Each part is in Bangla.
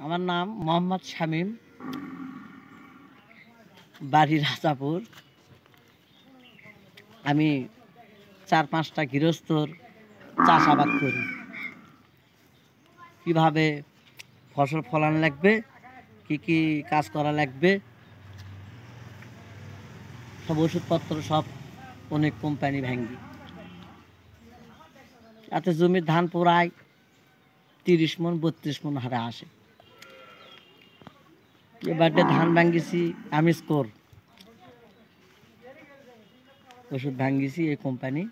আমার নাম মোহাম্মদ শামীম, বাড়ি রাজাপুর। আমি ৪-৫টা গৃহস্থর চাষাবাদ করি। কিভাবে ফসল ফলানো লাগবে, কি কি কাজ করা লাগবে, সব ওষুধপত্র সব অনেক কোম্পানি ভাঙ্গি। এতে জমির ধান প্রায় ৩০ মণ ৩২ মণ হারে আসে। এবারে ধান ভাঙ্গিছি আমি স্কোর ওষুধ ভাঙ্গিছি এই কোম্পানি।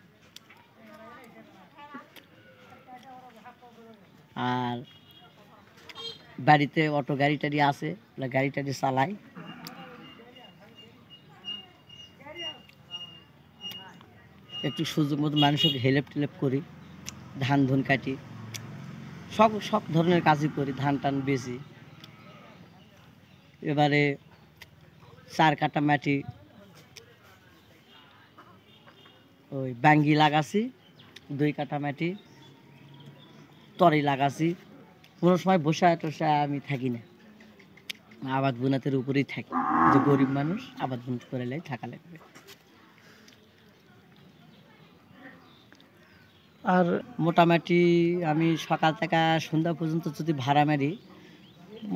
আর বাড়িতে অটো গাড়ি টাড়ি আছে, গাড়ি টাড়ি চালাই। একটু সুযোগ মতো মানুষকে হেল্প টেলেপ করি, ধান ধুন কাটি, সব ধরনের কাজই করি, ধান টান বেশি। এবারে 4 কাঠা মাটি ওই বাঙ্গি লাগাছি, 2 কাঠা মাটি তরি লাগাছি। কোনো সময় বসে টসা আমি থাকি না, আবাদ বুনাতের উপরেই থাকি। যে গরিব মানুষ, আবাদ বুনাত করে থাকা লাগবে। আর মোটামুটি আমি সকাল থেকে সন্ধ্যা পর্যন্ত যদি ভাড়া মারি,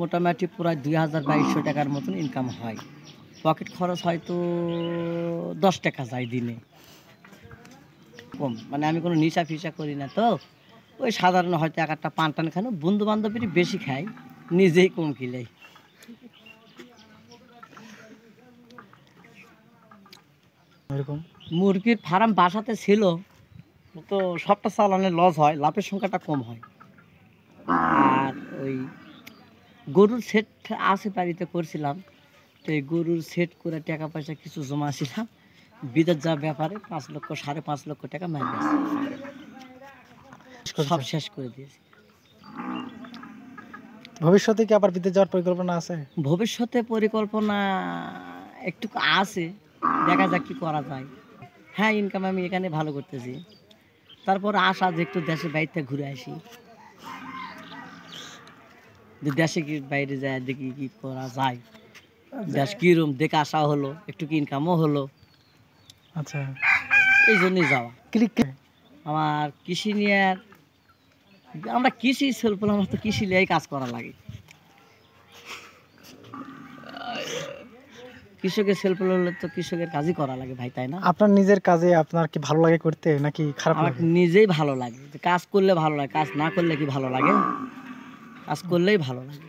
মোটামুটি প্রায় 2000-2200 টাকার মতন ইনকাম হয়। পকেট খরচ হয়তো 10 টাকা যায় দিনে, কম। মানে আমি কোনো নিশা ফিসা করি না, তো ওই সাধারণ হয়তো একটা পান টান খানো, বন্ধু বান্ধবেরই বেশি খাই, নিজেই কম কিলাই। এরকম মুরগির ফার্ম বাসাতে ছিল, তো সবটা চালানে লস হয়, লাভের সংখ্যাটা কম হয়। আর ওই গরুর সেট আছে বাড়িতে করছিলাম, তো এই গরুর সেট করে টাকা পয়সা কিছু জমা ছিলাম, বিদেশ যা ব্যাপারে 5 লক্ষ 5.5 লক্ষ টাকা মাইনাস সব শেষ করে দিয়েছি। ভবিষ্যতে কি আবার বিদেশ যাওয়ার পরিকল্পনা আছে? ভবিষ্যতে পরিকল্পনা একটু আছে, দেখা যাক কি করা যায়। হ্যাঁ, ইনকাম আমি এখানে ভালো করতেছি। তারপর আশা যে একটু দেশের বাইরে ঘুরে আসি, যে দেশে কি বাইরে যায় দেখি কি করা যায়, দেশ কিরম দেখে আসা হলো, একটু কি ইনকামও হলো। আচ্ছা, এই জন্যই যাওয়া। আমার কৃষি নিয়ে, আমরা কৃষি সেলফ, আমার তো কৃষি নিয়েই কাজ করা লাগে। কৃষকের সেলফ হলে তো কৃষকের কাজই করা লাগে ভাই, তাই না? আপনার নিজের কাজে আপনার কি ভালো লাগে করতে, নাকি খারাপ আমার লাগে? নিজেই ভালো লাগে, কাজ করলে ভালো লাগে, কাজ না করলে কি ভালো লাগে? কাজ করলেই ভালো লাগে।